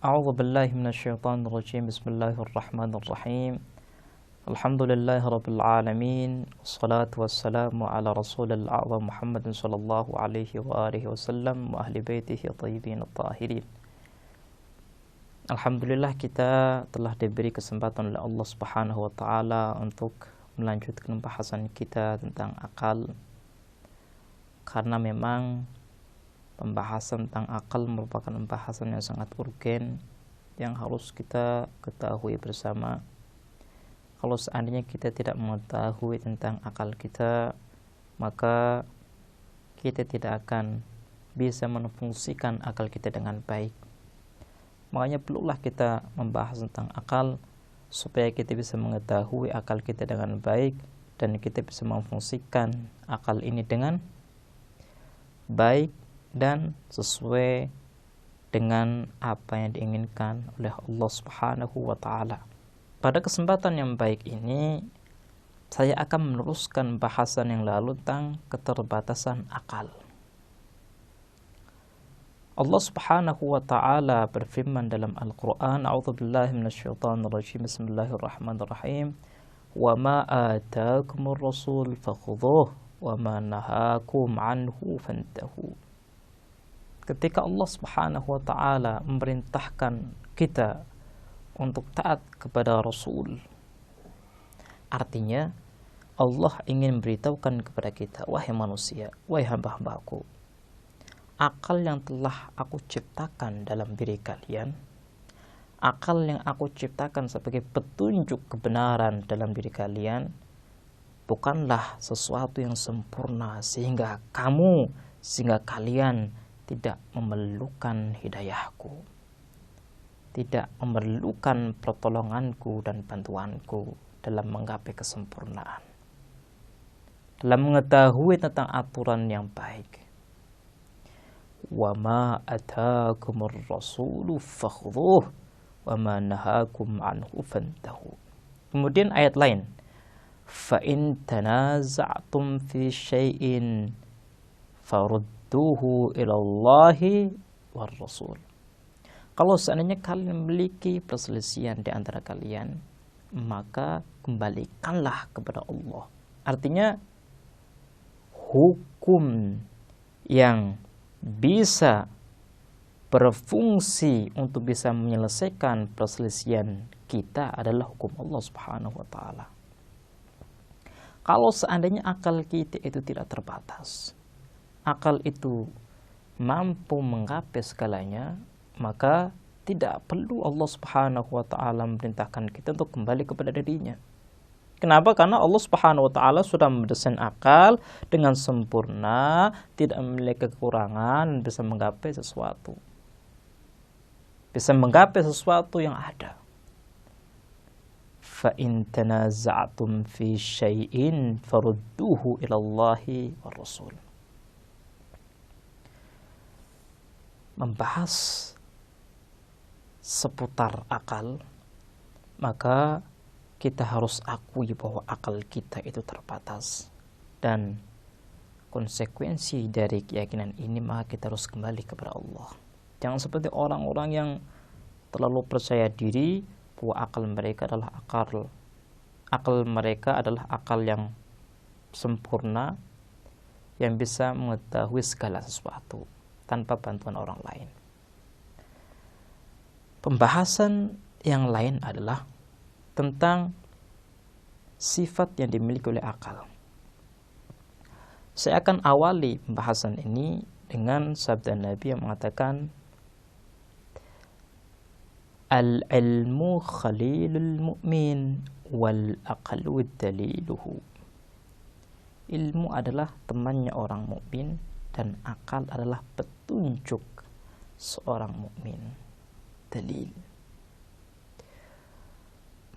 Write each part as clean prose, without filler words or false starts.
A'udzu billahi minasyaitonir rajim. Bismillahirrahmanirrahim. Alhamdulillahirabbil alamin. Wassalatu wassalamu ala rasulil a'zam Muhammadin sallallahu alaihi wa alihi wasallam wa ahli baitihi thayyibin at-tahirin. Alhamdulillah, kita telah diberi kesempatan oleh Allah Subhanahu wa taala untuk melanjutkan pembahasan kita tentang akal. Karena memang pembahasan tentang akal merupakan pembahasan yang sangat urgen yang harus kita ketahui bersama. Kalau seandainya kita tidak mengetahui tentang akal kita, maka kita tidak akan bisa menfungsikan akal kita dengan baik. Makanya perlulah kita membahas tentang akal supaya kita bisa mengetahui akal kita dengan baik dan kita bisa memfungsikan akal ini dengan baik dan sesuai dengan apa yang diinginkan oleh Allah Subhanahu wa taala. Pada kesempatan yang baik ini, saya akan meneruskan bahasan yang lalu tentang keterbatasan akal. Allah Subhanahu wa taala berfirman dalam Al-Qur'an, A'udzubillahi minasyaitonir rajim. Bismillahirrahmanirrahim. Wa ma ataakumur rasul fakhudhuhu wa ma nahakum anhu fantahu. Ketika Allah Subhanahu wa taala memerintahkan kita untuk taat kepada Rasul, artinya Allah ingin memberitahukan kepada kita, wahai manusia, wahai hamba-hambaku, akal yang telah aku ciptakan dalam diri kalian, akal yang aku ciptakan sebagai petunjuk kebenaran dalam diri kalian, bukanlah sesuatu yang sempurna sehingga kalian tidak memerlukan hidayahku, tidak memerlukan pertolonganku dan bantuanku dalam menggapai kesempurnaan, dalam mengetahui tentang aturan yang baik. Wa ma ataakumur rasulu fakhudhuhu wa ma nahakum anhu fantahu. Kemudian ayat lain, fa in tanaza'tum fi syai'in farudduhu ilallahi war rasul. Kalau seandainya kalian memiliki perselisihan di antara kalian, maka kembalikanlah kepada Allah. Artinya hukum yang bisa berfungsi untuk bisa menyelesaikan perselisihan kita adalah hukum Allah Subhanahu wa taala. Kalau seandainya akal kita itu tidak terbatas, akal itu mampu menggapai segalanya, maka tidak perlu Allah Subhanahu wa taala memerintahkan kita untuk kembali kepada dirinya. Kenapa? Karena Allah Subhanahu wa taala sudah mendesain akal dengan sempurna, tidak memiliki kekurangan, bisa menggapai sesuatu. Bisa menggapai sesuatu yang ada. Fa in tanaza'tum fi syai'in farudduhu ilallahi war rasul. Membahas seputar akal, maka kita harus akui bahwa akal kita itu terbatas, dan konsekuensi dari keyakinan ini maka kita harus kembali kepada Allah. Jangan seperti orang-orang yang terlalu percaya diri bahwa akal mereka adalah akal yang sempurna, yang bisa mengetahui segala sesuatu tanpa bantuan orang lain. Pembahasan yang lain adalah tentang sifat yang dimiliki oleh akal. Saya akan awali pembahasan ini dengan sabda Nabi yang mengatakan, al-ilmu khalilul mu'min wal aqlu daliluhu. Ilmu adalah temannya orang mukmin dan akal adalah petunjuk seorang mukmin. Dalil.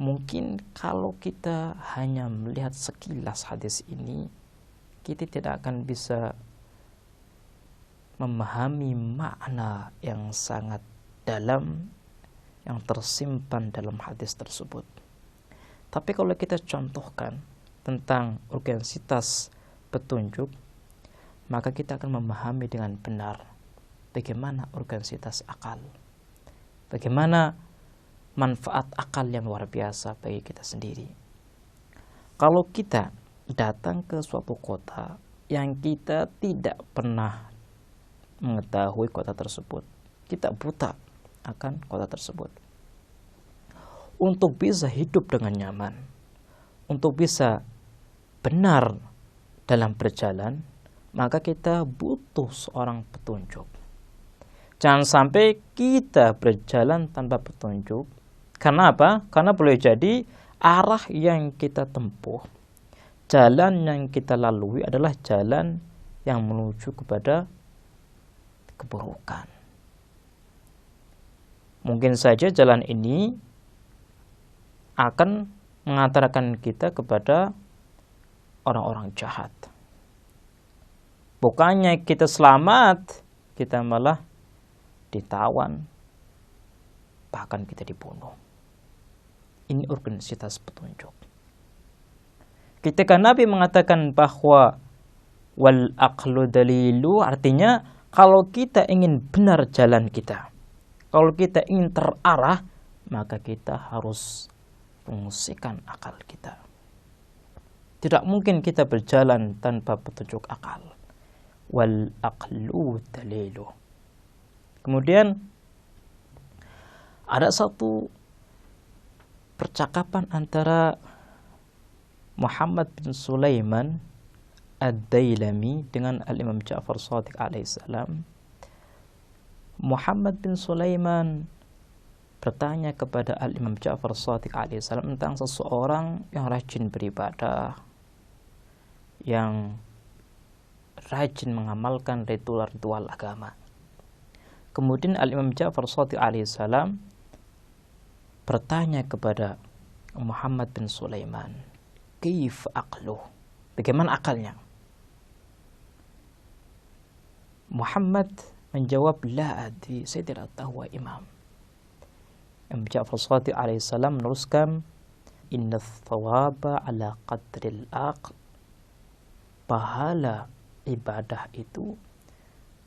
Mungkin kalau kita hanya melihat sekilas hadis ini, kita tidak akan bisa memahami makna yang sangat dalam yang tersimpan dalam hadis tersebut. Tapi kalau kita contohkan tentang urgensitas petunjuk, maka kita akan memahami dengan benar bagaimana urgensitas akal. Bagaimana manfaat akal yang luar biasa bagi kita sendiri. Kalau kita datang ke suatu kota yang kita tidak pernah mengetahui kota tersebut, kita buta akan kota tersebut. Untuk bisa hidup dengan nyaman, untuk bisa benar dalam berjalan, maka kita butuh seorang petunjuk. Jangan sampai kita berjalan tanpa petunjuk. Karena apa? Karena boleh jadi arah yang kita tempuh, jalan yang kita lalui adalah jalan yang menuju kepada keburukan. Mungkin saja jalan ini akan mengantarkan kita kepada orang-orang jahat. Bukannya kita selamat, kita malah ditawan, bahkan kita dibunuh. Ini urgensitas petunjuk. Ketika Nabi mengatakan bahwa wal aqlu dalilu, artinya kalau kita ingin benar jalan kita, kalau kita ingin terarah, maka kita harus fungsikan akal kita. Tidak mungkin kita berjalan tanpa petunjuk akal. Wal aqlu dalilu. Kemudian ada satu percakapan antara Muhammad bin Sulaiman Ad-Dailami dengan Al-Imam Ja'far Shadiq alaihissalam. Muhammad bin Sulaiman bertanya kepada Al-Imam Ja'far Shadiq alaihissalam tentang seseorang yang rajin beribadah, yang rajin mengamalkan ritual-ritual agama. Kemudian Al-Imam Ja'far Shadiq alaihissalam bertanya kepada Muhammad bin Sulaiman, "Kaif aqluh?" Bagaimana akalnya? Muhammad menjawab, "La adri, saya tidak tahu, Imam." Imam Ja'far Shadiq alaihissalam meneruskan, "Inna thawaba ala qadril aql." Pahala ibadah itu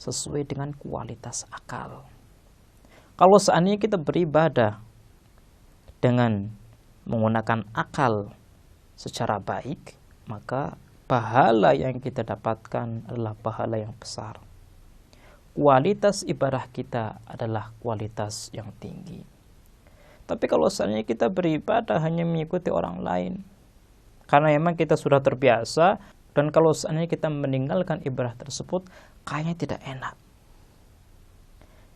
sesuai dengan kualitas akal. Kalau seandainya kita beribadah dengan menggunakan akal secara baik, maka pahala yang kita dapatkan adalah pahala yang besar. Kualitas ibadah kita adalah kualitas yang tinggi. Tapi kalau seandainya kita beribadah hanya mengikuti orang lain, karena memang kita sudah terbiasa, dan kalau seandainya kita meninggalkan ibadah tersebut, kayaknya tidak enak.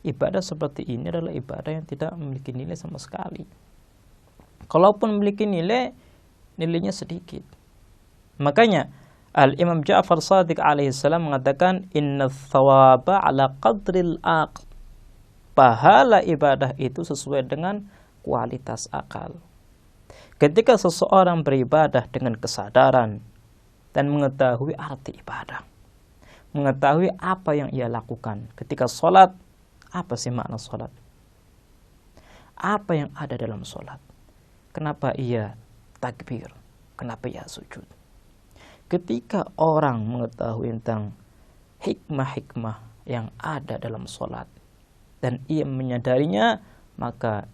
Ibadah seperti ini adalah ibadah yang tidak memiliki nilai sama sekali. Kalaupun memiliki nilai, nilainya sedikit. Makanya Al-Imam Ja'far Shadiq alaihissalam mengatakan, "Inna thawaba ala qadril aql." Pahala ibadah itu sesuai dengan kualitas akal. Ketika seseorang beribadah dengan kesadaran dan mengetahui arti ibadah, mengetahui apa yang ia lakukan. Ketika sholat, apa sih makna sholat? Apa yang ada dalam sholat? Kenapa ia takbir? Kenapa ia sujud? Ketika orang mengetahui tentang hikmah-hikmah yang ada dalam sholat dan ia menyadarinya, maka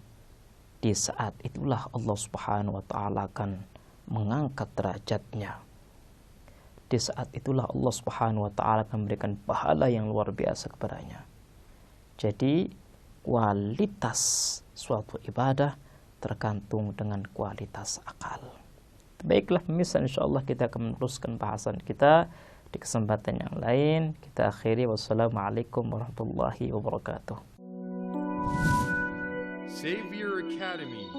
di saat itulah Allah Subhanahu wa Ta'ala akan mengangkat derajatnya. Di saat itulah Allah Subhanahu wa Ta'ala akan memberikan pahala yang luar biasa kepadanya. Jadi kualitas suatu ibadah tergantung dengan kualitas akal. Baiklah pemirsa, insyaallah kita akan meneruskan bahasan kita di kesempatan yang lain. Kita akhiri, wassalamualaikum warahmatullahi wabarakatuh. Savior Academy